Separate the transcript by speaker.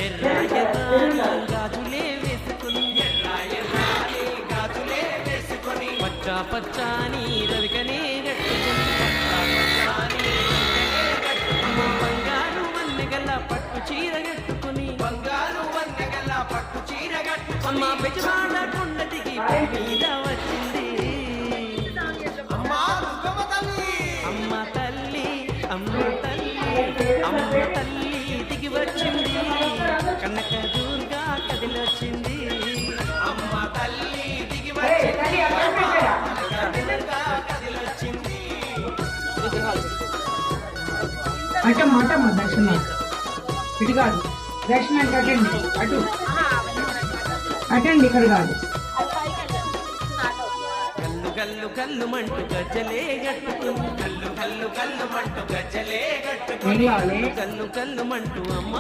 Speaker 1: ఎర్ర ఎర్రాని గాజులే వేసుకుని పచ్చ పచ్చాని రవికనే కట్టుకుని బంగారు వన్నెగల పట్టు చీర కట్టుకుని అమ్మ బెజవాడ కొండ దిగి మీద వచ్చింది అమ్మ తల్లి అమ్మ తల్లి అమ్మ తల్లి దిగి వచ్చింది కనక దుర్గా కదిలొచ్చింది అమ్మ తల్లి దిగి వచ్చింది కదిలొచ్చింది
Speaker 2: అటమ్మ దర్శనం ఇటు కాదు దర్శనానికి అటండి అటండి ఇక్కడ కాదు
Speaker 1: కల్లు కల్లు కల్లు మంటూ గజ్జలే గట్టుకుని కల్లు కల్లు కల్లు మంటూ గజ్జలే గట్టుకుని కల్లు కల్లు మంటూ అమ్మ